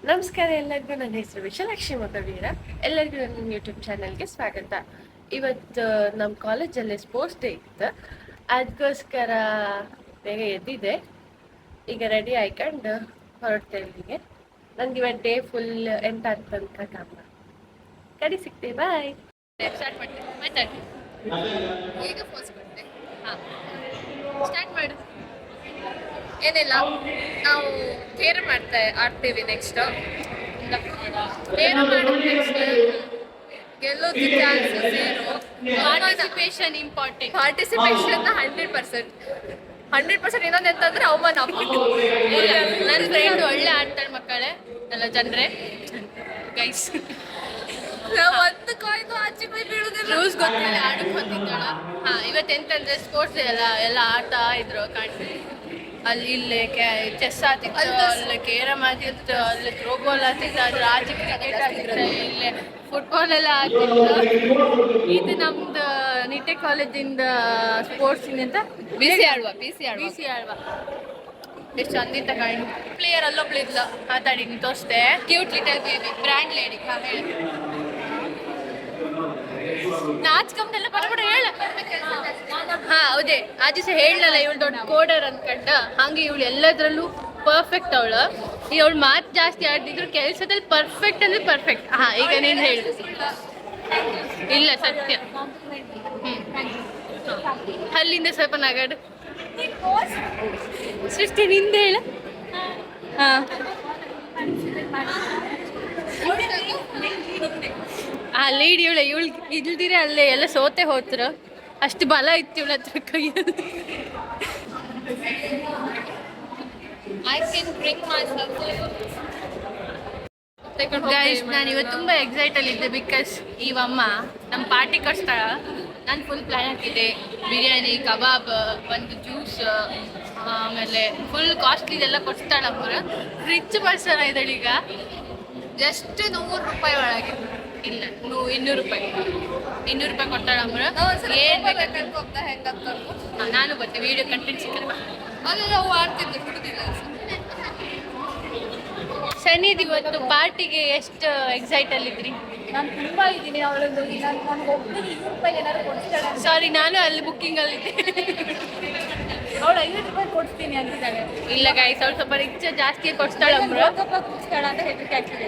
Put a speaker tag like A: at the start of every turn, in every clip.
A: ನಮಸ್ಕಾರ ಎಲ್ಲರಿಗೂ. ನನ್ನ ಹೆಸರು ವಿಶಾಲಾಕ್ಷಿ ಮೊದಲೀರ. ಎಲ್ಲರಿಗೂ ನನ್ನ ಯೂಟ್ಯೂಬ್ ಚಾನಲ್ಗೆ ಸ್ವಾಗತ. ಇವತ್ತು ನಮ್ಮ ಕಾಲೇಜಲ್ಲಿ ಸ್ಪೋರ್ಟ್ಸ್ ಡೇ ಇತ್ತು, ಅದಕ್ಕೋಸ್ಕರ ಬೇಗ ಎದ್ದಿದೆ. ಈಗ ರೆಡಿ ಆಯ್ಕೊಂಡು ಹೊರಡ್ತಾ ಇಲ್ಲಿಗೆ. ನನಗೆ ಇವತ್ತು ಡೇ ಫುಲ್ ಎಂತ ಅಂತ ಕಾಮ ಕಡಿ ಸಿಗ್ತೇವೆ. ಬಾಯ್. ಸ್ಟಾರ್ಟ್ ಮಾಡ್ತೇವೆ. ಮಾತಾಡಿ ಈಗ ಫೋರ್ಸ್ ಕೊಡ್ತೆ. ಹಾಂ, ಸ್ಟಾರ್ಟ್ ಮಾಡು. ಏನಿಲ್ಲ, ನಾವು ಕೇರ್ ಆಡ್ತೀವಿ. ನೆಕ್ಸ್ಟ್ ಕೇರ್ ಮಾಡೋದು, ನೆಕ್ಸ್ಟ್ ಗೆಲ್ಲೋದು ಚಾನ್ಸಸ್ ಏನು. Participation important. ಪಾರ್ಟಿಸಿಪೇಷನ್ 100%. ಇನ್ನೊಂದು ಎಂತಂದ್ರೆ ಅವಮಾನ. ನನ್ನ ಫ್ರೆಂಡ್ ಒಳ್ಳೆ ಆಡ್ತಾಳೆ ಮಕ್ಕಳೇ, ಎಲ್ಲ ಜನರೇ ಗೈಸ್. ಒಂದು ಕಾಯ್ದು ಆಚೆ ಕೈ ಬೀಳುದಿಲ್ಲ. ರೂಲ್ಸ್ ಗೊತ್ತಿಲ್ಲ, ಆಡಕ್ಕೆ ಹೊಂದಿದ್ದಾಳ. ಹಾಂ, ಇವತ್ತೆಂತಂದ್ರೆ ಸ್ಪೋರ್ಟ್ಸ್ ಎಲ್ಲ ಆಡ್ತಾ ಇದ್ರು ಕಾಣ್ತೀವಿ. ಅಲ್ಲಿ ಇಲ್ಲೇ ಚೆಸ್ ಆತಿತ್ತು, ಅಲ್ಲಿ ಕೇರಮ್ ಆತಿತ್ತು, ಅಲ್ಲಿ ಥ್ರೋಬಾಲ್ ಆತಿತ್ತು, ಅದ್ರ ಆಚೆ ಕ್ರಿಕೆಟ್ ಆತಿತ್ತು, ಇಲ್ಲೇ ಫುಟ್ಬಾಲ್ ಎಲ್ಲ ಆತಿತ್ತು. ಇದು ನಮ್ದು ನಿಟ್ಟೆ ಕಾಲೇಜಿಂದ ಸ್ಪೋರ್ಟ್ಸ್ ಅಂತ ಬಿ ಸಿ ಆಳ್ವ. ಎಷ್ಟು ಚಂದಿತ್ತ ಕಾಣಿ. ಪ್ಲೇಯರ್ ಅಲ್ಲೊಬ್ಳು ಇದ್ಲ, ಮಾತಾಡಿ ನೀನು ತೋರಿಸ್ದೆ. Cute little baby, brand lady. ಹಾಂ, ಹೇಳಿ. ನಾಚ್ಕಂದೆಲ್ಲ ಬರಬೇಡ, ಹೇಳ. ಹಾ, ಹೌದೇ, ಆ ದಿವಸ ಹೇಳಲ್ಲ ಇವಳು ದೊಡ್ಡ ಕೋಡರ್ ಅನ್ಕಂಡ. ಹಂಗೆ ಇವಳು ಎಲ್ಲದ್ರಲ್ಲೂ ಪರ್ಫೆಕ್ಟ್. ಇವಳು ಮಾತು ಜಾಸ್ತಿ ಆಡ್ತಿದ್ರು, ಕೆಲಸದಲ್ಲಿ ಪರ್ಫೆಕ್ಟ್ ಅಂದ್ರೆ ಪರ್ಫೆಕ್ಟ್. ಹಾ, ಈಗ ನೀನು ಹೇಳು. ಇಲ್ಲ, ಸತ್ಯ. ಅಲ್ಲಿಂದ ಸ್ವಲ್ಪ ನಗಡು. ಸೃಷ್ಟಿ, ನಿಂದ ಹೇಳ. ಹಾ, ಲೀಡ್ ಇವಳು ಇಲ್ದಿರ ಅಲ್ಲೇ ಎಲ್ಲ ಸೋತೆ ಹೋತ್ರ. ಅಷ್ಟು ಬಲ ಇತ್ತು ಇವಳ ಹತ್ರ ಕೈಯಲ್ಲಿ. ನಾನು ಇವತ್ತು ತುಂಬ ಎಕ್ಸೈಟಲ್ಲಿ ಇದ್ದೆ, ಬಿಕಾಸ್ ಇವಮ್ಮ ನಮ್ಮ ಪಾರ್ಟಿ ಕಟ್ಸ್ತಾಳ. ನಾನು ಫುಲ್ ಪ್ಲ್ಯಾನ್ ಹಾಕಿದ್ದೆ. ಬಿರಿಯಾನಿ, ಕಬಾಬ್, ಒಂದು ಜ್ಯೂಸ್, ಆಮೇಲೆ ಫುಲ್ ಕಾಸ್ಟ್ಲಿದೆಲ್ಲ ಕೊಡ್ಸ್ತಾಳ. ರಿಚ್ ಪರ್ಸನ್ ಇದ್ದಾಳೀಗ. ಜಸ್ಟ್ 100 ರೂಪಾಯಿ ಒಳಗೆ. ಇಲ್ಲ, 200 ರೂಪಾಯಿ ಕೊಡ್ತಾಳ. ಏನು ಬೇಕಾಗ್ತದೆ. ನಾನು ಬರ್ತೆ, ವಿಡಿಯೋ ಕಂಟೆಂಟ್ ಸಿಕ್ಕಲ್ಲ. ಅಲ್ಲೆಲ್ಲ ಅವು ಆಡ್ತಿದ್ದೆ, ಬಿಡುದಿಲ್ಲ. ಸನಿದ್ ಇವತ್ತು ಪಾರ್ಟಿಗೆ ಎಷ್ಟು ಎಕ್ಸೈಟಲ್ಲಿದ್ರಿ?
B: ನಾನು ತುಂಬ ಇದ್ದೀನಿ. ಅವಳೊಂದು
A: ಸಾರಿ, ನಾನು ಅಲ್ಲಿ ಬುಕ್ಕಿಂಗಲ್ಲಿದ್ದೆ.
B: ಅವಳು 50 ರೂಪಾಯಿ ಕೊಡ್ತೀನಿ ಅಂತಿದ್ದಾಳೆ.
A: ಇಲ್ಲ ಗೈಸ್, ಅವಳು ಸ್ವಲ್ಪ ರಿಚ್ ಜಾಸ್ತಿ ಕೊಡ್ತಾಳ.
B: ಕೊಡ್ತಾಳ ಅಂತ ಹೆದರಿಕೆ ಆಗ್ತಿದೆ.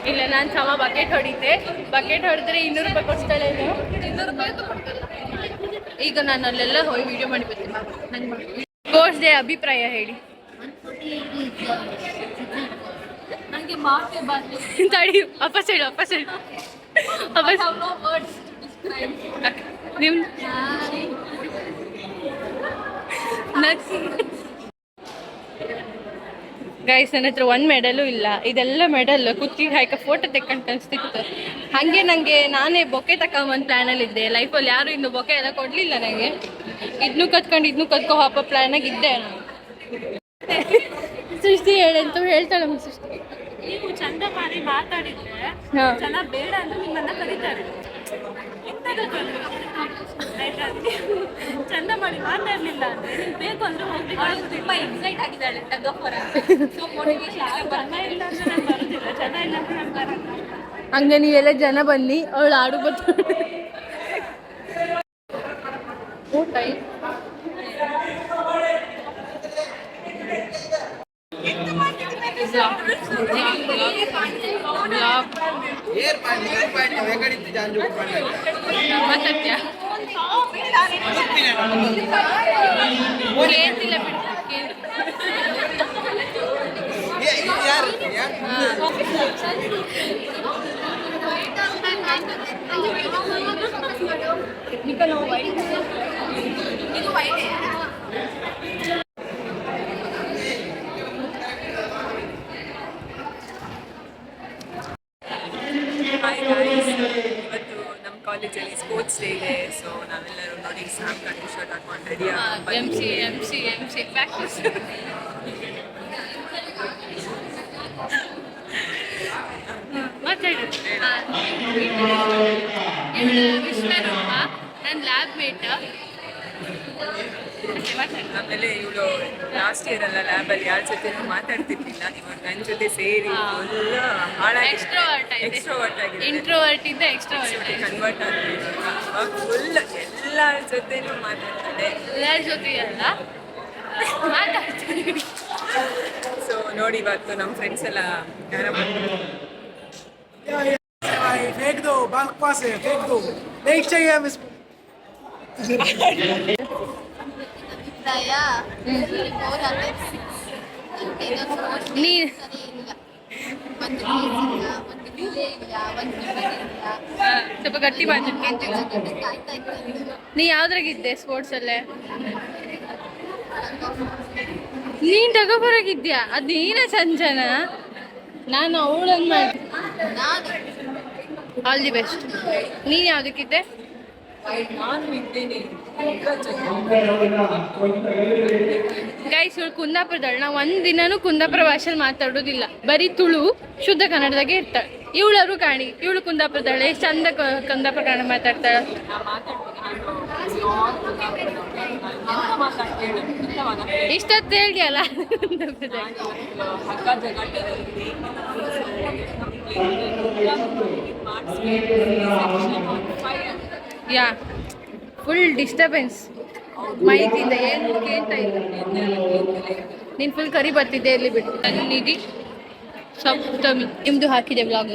A: ಇಲ್ಲ, ನಾನು ಸಮ ಬಕೆಟ್ ಹೊಡಿತೆ. ಬಕೆಟ್ ಹೊಡೆದ್ರೆ 200 ರೂಪಾಯಿ ಕೊಡ್ತಾಳೆ. 200 ರೂಪಾಯಿ ಕೊಡ್ತಾಳೆ. ಈಗ ನಾನು ಅಲ್ಲೆಲ್ಲ ಹೋಗಿ ವಿಡಿಯೋ ಮಾಡಿ ಬರ್ತೀನಿ. ಸ್ಪೋರ್ಟ್ಸ್ ಡೇ ಅಭಿಪ್ರಾಯ ಹೇಳಿ.
B: ನನಗೆ ಮಾತೇ ಬಂದು
A: ತಡಿ, ವಾಪಸ್ ಹೇಳು. ನಿಮ್ಮ ಗೈಸ್, ನನ್ನ ಹತ್ರ ಒಂದು ಮೆಡಲು ಇಲ್ಲ. ಇದೆಲ್ಲ ಮೆಡಲ್ ಕುತ್ತಿಗೆ ಹಾಕಿ ಫೋಟೋ ತೆಕ್ಕೊಂಡು ಅನಿಸ್ತಿತ್ತು. ಹಾಗೆ ನಾನೇ ಬೊಕ್ಕೆ ತಗೊಂಬಂದು ಪ್ಲ್ಯಾನಲ್ಲಿದ್ದೆ. ಲೈಫಲ್ಲಿ ಯಾರು ಇನ್ನು ಬೊಕ್ಕೆ ಎಲ್ಲ ಕೊಡಲಿಲ್ಲ ನನಗೆ. ಇದನ್ನೂ ಕತ್ಕೊ ಹಾಪೋ ಪ್ಲ್ಯಾನಾಗಿದ್ದೆ ನಾನು. ಸೃಷ್ಟಿ ಹೇಳಂತ ಹೇಳ್ತಾಳೆ. ಸೃಷ್ಟಿ,
B: ನೀವು ಚಂದ ಮಾಡಿ ಮಾತಾಡಿದ್ರೆ ಜನ ಬೇಡ ಅಂದ್ರೆ ನಿಮ್ಮನ್ನ ಕರೀತಾರೆ. ಚಂದ ಮಾಡಿ ಮಾತಾಡ್ಲಿಲ್ಲ ಅಂದ್ರೆ ನಿಮ್ಗೆ ಬೇಕು ಅಂದ್ರೆ ಹೋಗಿ. ತುಂಬಾ ಎಕ್ಸೈಟ್ ಆಗಿದ್ದಾಳೆ. ಬರುದಿಲ್ಲ, ಜನ ಇಲ್ಲ ಅಂದ್ರೆ ನಾನು ಬರಲ್ಲ.
A: ಹಂಗ ನೀವೆಲ್ಲ ಜನ ಬನ್ನಿ, ಅವಳು ಆಡು ಬರ್ತಾಳೆ.
C: ಇವತ್ತು ನಮ್ಮ ಕಾಲೇಜಲ್ಲಿ ಸ್ಪೋರ್ಟ್ಸ್ ಡೇ ಇದೆ. ಸೊ ನಾವೆಲ್ಲರೂ ನೋಡಿ ಸ್ಯಾಮ್ ಕಟ್ಟು ಶರ್ಟ್ ಹಾಕೊಂಡು ರೆಡಿ
A: ಎಮ್ ಸಿ ಪ್ರಾಕ್ಟೀಸ್. ಮಾತಾಡು. ಇವಳು ವಿಶ್ವರೂಪ, ನನ್ನ ಲ್ಯಾಬ್ ಮೇಟ್.
C: ಆಮೇಲೆ ಇವಳು ಲಾಸ್ಟ್ ಇಯರ್ ಅಲ್ಲ ಲ್ಯಾಬಲ್ಲಿ ಯಾರ ಜೊತೆನೂ ಮಾತಾಡ್ತಿರ್ಲಿಲ್ಲ, ಇವಾಗ ನನ್ನ ಜೊತೆ ಸೇರಿ ಫುಲ್ ಹಾಳಾಗಿ ಎಕ್ಸ್ಟ್ರೋವರ್ಟ್ ಆಗಿದೆ,
B: ಇಂಟ್ರೋವರ್ಟ್ ಇಂದ ಎಕ್ಸ್ಟ್ರೋವರ್ಟ್
C: ಕನ್ವರ್ಟ್ ಆಗಿದೆ. ಇವಾಗ ಫುಲ್ ಎಲ್ಲರ ಜೊತೆನೂ ಮಾತಾಡ್ತಾಳೆ.
B: ಎಲ್ಲರ ಜೊತೆ ಅಲ್ಲ ಮಾತಾಡ್ತೀವಿ.
C: ಸೊ ನೋಡಿ ಇವತ್ತು ನಮ್ಮ ಫ್ರೆಂಡ್ಸ್ ಎಲ್ಲ ಜ್ಞಾನ ಬಂದರು.
D: फेंक दो, बकवास है, फेंक दो, नहीं चाहिए हम इसको.
B: ನೀ ಸ್ವಲ್ಪ ಗಟ್ಟಿ ಮಾತಾಡ್ತೀನಿ. ನೀ ಯಾವ್ದ್ರಾಗಿದ್ದೆ ಸ್ಪೋರ್ಟ್ಸ್ ಅಲ್ಲೇ? ನೀನ್ ತಗೋಬರಾಗಿದ್ಯಾ? ಅದು ನೀನ ಸಂಜನ? ನಾನು ಅವಳನ್ನ ಮಾಡಿ. All the best. ನೀನ್ ಯಾವ್ದಕ್ಕಿದ್ದೆ?
C: ನಾನು ಇದ್ದೇನೆ
B: ಗೈಸ್, ಇವಳು ಕುಂದಾಪುರದಳು. ನಾವು ಒಂದಿನನೂ ಕುಂದಾಪುರ ಭಾಷೆಯಲ್ಲಿ ಮಾತಾಡೋದಿಲ್ಲ, ಬರೀ ತುಳು ಶುದ್ಧ ಕನ್ನಡದಾಗೆ ಇರ್ತಾಳೆ. ಇವಳರು ಕಾಣಿ, ಇವಳು ಕುಂದಾಪುರದಳೆ, ಎಷ್ಟು ಚಂದ ಕುಂದಾಪುರ ಕನ್ನಡ ಮಾತಾಡ್ತಾಳೆ. ಇಷ್ಟೊತ್ತು ಹೇಳ್ದಿಯಲ್ಲ ಯಾ ಫುಲ್ ಡಿಸ್ಟರ್ಬೆನ್ಸ್ ಮಾಹಿತಿಯಿಂದ ಏನು ಕೇಳ್ತಾ ಇಲ್ಲ. ನೀನು ಫುಲ್ ಕರಿ ಬರ್ತಿದ್ದೆ ಇಲ್ಲಿ ಬಿಟ್ಟು. ನಿಧಿ ಸಪ್ತಮಿ ನಿಮ್ಮದು ಹಾಕಿದೆ ಬ್ಲಾಗ್.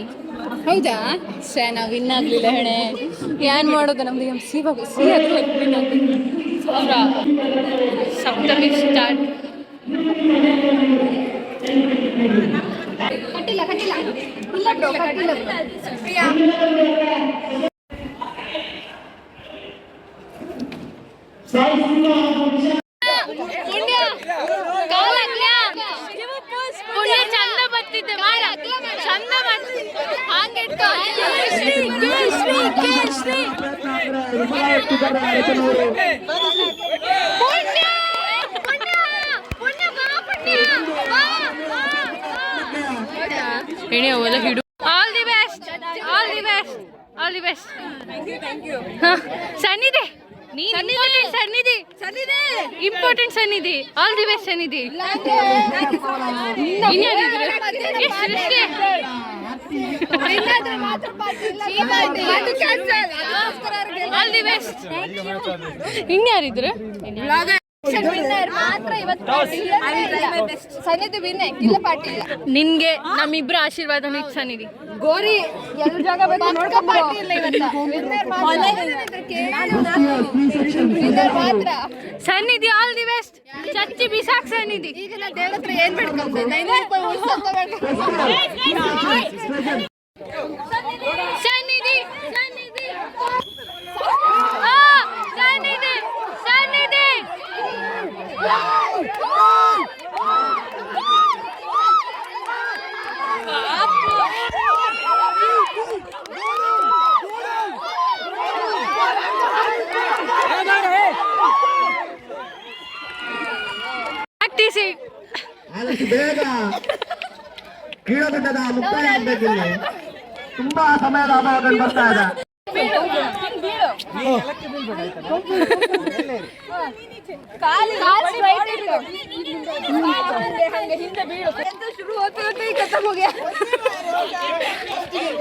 E: ಹೌದಾ? ನಾವು ವಿನ್ ಆಗಲಿಲ್ಲ ಹೆಣೆ. ಏನು ಮಾಡೋದು, ನಮ್ದು ಎಮ್ ಸಿ
B: ಸಪ್ತಮಿ ಸ್ಟಾರ್ಟ್.
E: ಕಟ್ಟಿಲ್ಲ ಕಟ್ಟಿಲ್ಲ ಇಲ್ಲ ಬ್ರೋ, ಕಟ್ಟಿಲ್ಲ ಪ್ರಿಯಾ.
B: ಪುಣ್ಯ ಚಂದ ಬರ್ತಿದ್ದೆ ಮಾರ, ಚಂದ ಬರ್ತಿದ್ದೆ ಹಂಗೆ ಹಿಡು. All the best, all the best, all the best. Sannidhi, important Sannidhi, all the best Sannidhi. All the best. ಇನ್ಯಾರಿದ್ರು? ನಿನ್ಗೆ ನಮ್ಮಿಬ್ರು ಆಶೀರ್ವಾದ ಸನ್ನಿಧಿ.
E: ಗೋರಿ ಎಲ್ಲ ಜಾಗ
B: ಸನ್ನಿಧಿ ಆಲ್ ದಿ ಬೆಸ್ಟ್. ಚಚ್ಚಿ ಬಿಸಾಕ್ ಸನ್ನಿಧಿ.
E: ಈಗ ನಾ ದೇವ್ರ ಹತ್ರ ಏನ್ ಬೇಡ್ಕೊಂಡೆ?
B: ಸನ್ನಿಧಿ, ಸನ್ನಿಧಿ, ಸನ್ನಿಧಿ, ಸನ್ನಿಧಿ. ಪ್ರಾಕ್ಟೀಸಿ
F: ಆದಷ್ಟು ಬೇಗ ಕ್ರೀಡಾಕೂಟದ ಮುಕ್ತಾಯ ಆಗಬೇಕಿಲ್ಲ. ತುಂಬಾ ಸಮಯದ ಅಭಾವದಲ್ಲಿ ಬರ್ತಾ ಇದೆ.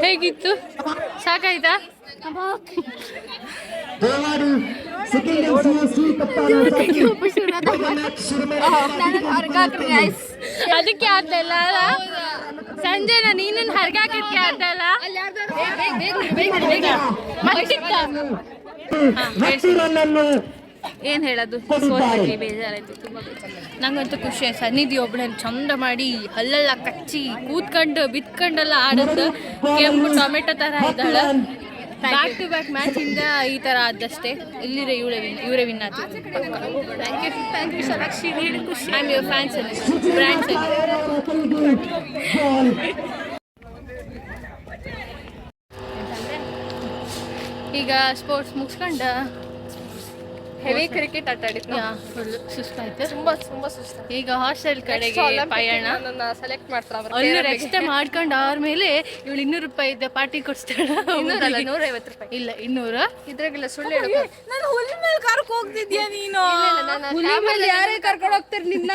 B: ಹೇಗಿತ್ತು? ಸಾಕಾಯ್ತಾ?
F: ದಯಮಾಡಿ ಸೆಕೆಂಡ್ MCSC ಕಪ್ತಾನ
B: ಅದಕ್ಕೆ ಆಗ್ತಾ ಇಲ್ಲ ಅಲ್ಲ ಸಂಜೆನ, ನೀನನ್ನು ಹರ್ಗಾಕಕ್ಕೆ ಆಗ್ತಾ ಇಲ್ಲ. ಏನ್ ಹೇಳೋದು, ಬೇಜಾರಾಯ್ತು, ತುಂಬಾ ಬೇಜಾರು. ನಂಗಂತೂ ಖುಷಿ ಆಯ್ತು. ಸನ್ನಿಧಿ ಒಬ್ಳನ್ನ ಚಂದ ಮಾಡಿ ಹಲ್ಲೆಲ್ಲ ಕಚ್ಚಿ ಕೂತ್ಕೊಂಡು ಬಿತ್ಕೊಂಡೆಲ್ಲ ಆಡೋದು ಕೆಂಪು ಟೊಮೆಟೊ ತರ ಇದ್ದಾಳೆ. ಬ್ಯಾಕ್ ಟು ಬ್ಯಾಕ್ ಮ್ಯಾಚ್ ಇಂದ ಈ ತರ ಆದಷ್ಟೇ. ಇಲ್ಲಿರೋ ಇವರೇ ವಿನ್ ಆಯ್ತು. ಥ್ಯಾಂಕ್ ಯು ಸಾಕ್ಷಿ, ಖುಷಿ. I am your fans brands. ಈಗ ಸ್ಪೋರ್ಟ್ಸ್ ಮುಗಿಸ್ಕೊಂಡು
A: ಹೆವಿ ಕ್ರಿಕೆಟ್ ಆಟ ಆಡಿದ್ವಿ.
B: ಫುಲ್ ಸುಸ್ತಾಯ್ತು.
A: ತುಂಬಾ ಸುಸ್ತು.
B: ಈಗ ಹಾಸ್ಟೆಲ್ ಕಡೆಗೆ ಪಯಣ.
A: ಸೆಲೆಕ್ಟ್ ಮಾಡ್ತಾರೆ
B: ಅಲ್ಲಿ ರೆಸ್ಟ್ ಮಾಡ್ಕೊಂಡು ಆದ್ಮೇಲೆ ಇವಳು 200 ರೂಪಾಯಿ ಇದ್ದ ಪಾರ್ಟಿ ಕೊಡ್ಸ್ತಾಳ.
A: 150 ರೂಪಾಯಿ
B: ಇಲ್ಲ 200.
A: ಇದ್ರಾಗೆಲ್ಲ ಸುಳ್ಳು ಹೇಳೋದು.
E: ನಾನು ಹುಲ್ ಮೇಲೆ ಕರ್ಕೊಂಡು ಹೋಗ್ತಿದ್ಯಾ ನೀನು? ಯಾರೇ ಕರ್ಕೊಂಡು ಹೋಗ್ತಾರೆ ನಿನ್ನ?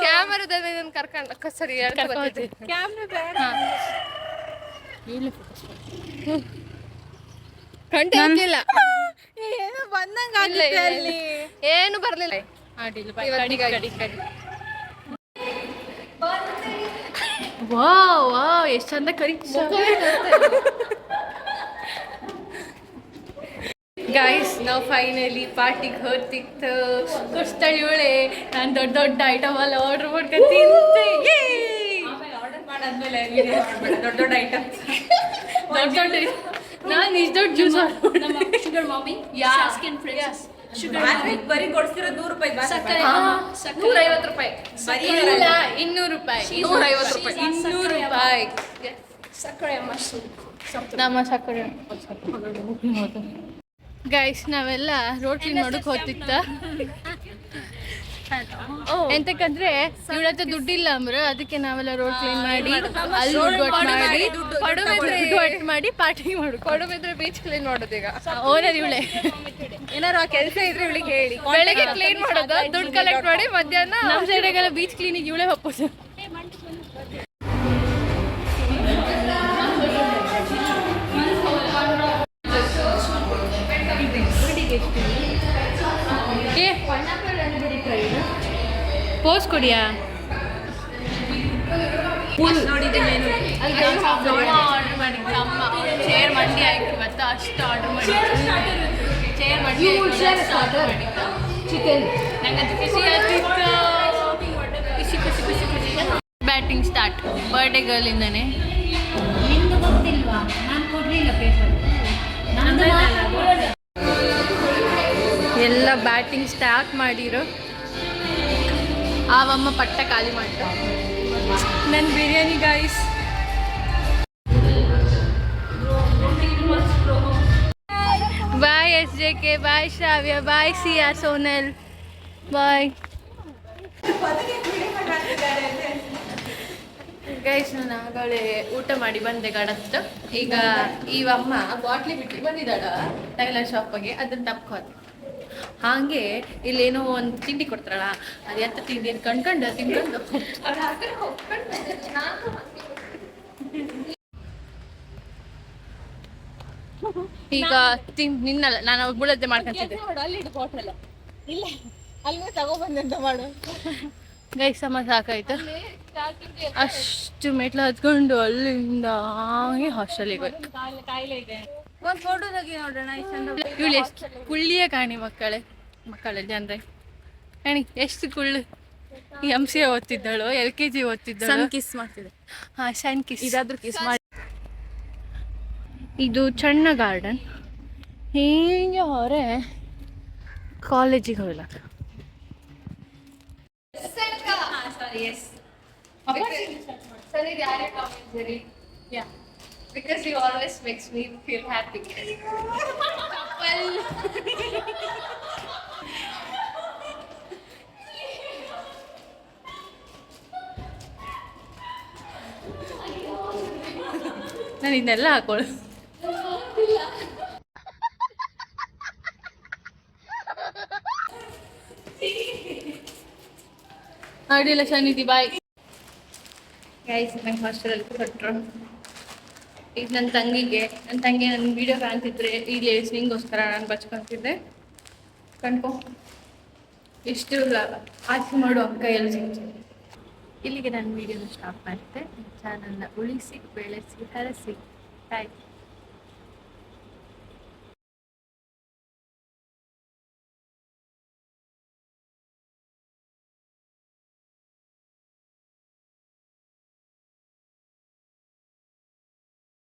A: ಕ್ಯಾಮರಾದಲ್ಲಿ ನಾನು ಕರ್ಕೊಂಡು ಸರಿ
E: ಕ್ಯಾಮ್ರಾ ಬೇಡ.
A: ಕಂಟಿಲ್ಲ
E: ಏನೋ ಬಂದಂಗ ಆಗಿತ್ತು ಅಲ್ಲಿ.
A: ಏನು ಬರ್ಲಿಲ್ಲ.
B: ಆಡಿಲ್ಲ
A: ಕಡಿ
B: ವಾವ್ ಎಷ್ಟು ಚಂದ ಕರಿ. ಗೈಸ್ ನಾವು ಫೈನಲಿ ಪಾರ್ಟಿಗೆ ಹೊರ್ತಿತ್ತು. ಕೊಡ್ಸ್ತಾಳೆ ಇವಳೆ. ನಾನು ದೊಡ್ಡ ದೊಡ್ಡ ಐಟಮ್ ಎಲ್ಲ ಆರ್ಡರ್ ಮಾಡ್ಕೊಂಡು ತಿಂತೆ.
C: ದೊಡ್ಡ ದೊಡ್ಡ ಐಟಮ್
B: ದೊಡ್ಡ ನಾನು ಇಷ್ಟು ದೊಡ್ಡ ಜ್ಯೂಸ್
E: ಶುಗರ್ ಮಾಮಿ ಸ್ಕಿನ್ ಫ್ರೆಶ್
C: ಬರೀ ಕೊಡ್ಸಿರೋ 100 ರೂಪಾಯಿ
A: 150 ರೂಪಾಯಿ.
B: ಇಲ್ಲ 200 ರೂಪಾಯಿ.
A: 150 ರೂಪಾಯಿ.
B: 200 ರೂಪಾಯಿ
E: ಸಕ್ಕರೆ ಮಸ್ಸು.
B: ನಮ್ಮ ಸಕ್ಕರೆ. ಗೈಸ್ ನಾವೆಲ್ಲ ರೋಡ್ ಕ್ಲೀನ್ ಮಾಡೋಕೆ ಹೋಗ್ತಿತ್ತ. ಎಂತಕ್ಕಂದ್ರೆ ಇವಳ ಹತ್ರ ದುಡ್ಡಿಲ್ಲ ಅಂಬ್ರ, ಅದಕ್ಕೆ ನಾವೆಲ್ಲ ರೋಡ್ ಕ್ಲೀನ್ ಮಾಡಿ ಅಲ್ಲಿ ದುಡ್ಡು ಮಾಡಿ ಪಾರ್ಟಿ ಮಾಡು.
A: ಕೊಡುಬಿದ್ರೆ ಬೀಚ್ ಕ್ಲೀನ್ ಮಾಡೋದು. ಈಗ
B: ಓನರ್ ಇವಳೆ.
A: ಏನಾರು ಆ ಕೆಲಸ ಇದ್ರೆ ಇವಳಿಗೆ ಹೇಳಿ. ಬೆಳಗ್ಗೆ ಕ್ಲೀನ್ ಮಾಡೋದು, ದುಡ್ಡು ಕಲೆಕ್ಟ್ ಮಾಡಿ ಮಧ್ಯಾಹ್ನ
B: ನಮ್ಮ ಸೈಡಾಗೆಲ್ಲ ಬೀಚ್ ಕ್ಲೀನಿಗೆ ಇವಳೆ ಹೋಗ್ಬೋದು. ಪೋಸ್ ಕೊಡಿಯಾ? ಆರ್ಡರ್ ಮಾಡಿದ್ವಿ ಅಮ್ಮ. ಚೇರ್ ಮಂಡಿ ಆಯ್ತು ಇವತ್ತು, ಅಷ್ಟು ಆರ್ಡರ್ ಮಾಡಿದ್ದು. ಚೇರ್ ಮಂಡಿ ಆರ್ಡರ್ ಮಾಡಿದ್ದು. ಚಿಕನ್ ನಂಗಂತೂ ಖುಷಿ ಆಗ್ತಿತ್ತು. ಖುಷಿ. ಬ್ಯಾಟಿಂಗ್ ಸ್ಟಾರ್ಟ್ ಬರ್ಡೇ ಗರ್ಲಿಂದಾನೆ. ಎಲ್ಲ ಬ್ಯಾಟಿಂಗ್ ಸ್ಟಾರ್ಟ್ ಮಾಡಿರೋ. ಆವಮ್ಮ ಪಟ್ಟ ಖಾಲಿ ಮಾಡ್ತ. ನನ್ನ biryani guys. Bye SJK, bye Shravya, bye Siya, Sonal, bye guys. ನಾನು ಆಗಳೇ ಊಟ ಮಾಡಿ ಬಂದೆ ಗಡತ್ತು. ಈಗ ಇವಮ್ಮ ಬಾಟ್ಲಿ ಬಿಟ್ಟು ಬಂದಿದ್ದಾಳ ಟೈಲರ್ ಶಾಪಿಗೆ, ಅದನ್ನ ತಪ್ಕೋದು. ಹಾಗೆ ಇಲ್ಲೇನೋ ಒಂದು ತಿಂಡಿ ಕೊಡ್ತಾರಲ್ಲ, ಅದು ಎಂತ ತಿಂಡಿ ಅಂತ ತಿನ್ಕೊಂಡು ಈಗ ನಿನ್ನಲ್ಲ ನಾನು ಬುಳದ್ದೆ ಮಾಡ್ಕೊಂತಿದ್ದೆ. ಗೈಸ್ ಸಮ ಸಾಕಾಯ್ತು. ಅಷ್ಟು ಮೆಟ್ಲು ಹತ್ಕೊಂಡು ಅಲ್ಲಿಂದ ಹಾಗೆ ಹಾಸ್ಟೆಲಿಗೆ ಹೋಯ್ತು. ಇವಳು ಎಷ್ಟು ಕುಳ್ಳಿಯ ಕಾಣಿ ಮಕ್ಕಳ ಜನರೇ ಕಾಣಿ ಎಷ್ಟು ಕುಳ್ಳು. MC ಓದ್ತಿದ್ದಳು, LKG ಓದ್ತಿದ್ದಳು.
E: ಕಿಸ್ ಮಾಡ್ತಿದ್ದೆ.
B: ಹಾಂ ಸಣ್ಣ ಕಿಸ್.
E: ಇದಾದ್ರೂ ಕಿಸ್ ಮಾಡಿ.
B: ಇದು ಸಣ್ಣ ಗಾರ್ಡನ್. ಹೀಗೆ ಹೊರೆ ಕಾಲೇಜಿಗೆ ಹೋಗ್ಲಕ್ಕ. Because you always makes me feel happy. ನಾನು ಇದನ್ನೆಲ್ಲ ಹಾಕೊಳ್ಳು. ಅಡಿಲ್ಲ ಶನಿದಿ ಬಾಯ್. ಗೈಸ್ ನಂಗೆ ಹಾಸ್ಟೆಲಲ್ಲಿ ಕೊಟ್ಟರು. ಈಗ ನನ್ನ ತಂಗಿ ನನ್ನ ವಿಡಿಯೋ ಕಾಣ್ತಿದ್ರೆ ಇಲ್ಲಿ ಸ್ವಿಂಗೋಸ್ಕರ ನಾನು ಬಚ್ಕೊತಿದ್ದೆ. ಕಣ್ಕೊ ಇಷ್ಟು ಆಸೆ ಮಾಡು ಅಕ್ಕ ಎಲ್ಲ ಸಿಗ್ತದೆ. ಇಲ್ಲಿಗೆ ನಾನು ವಿಡಿಯೋನ ಸ್ಟಾಪ್ ಮಾಡ್ತೆ. ಚಾನಲ್ನ ಉಳಿಸಿ ಬೆಳೆಸಿ ಹರಸಿ. ಬಾಯ್.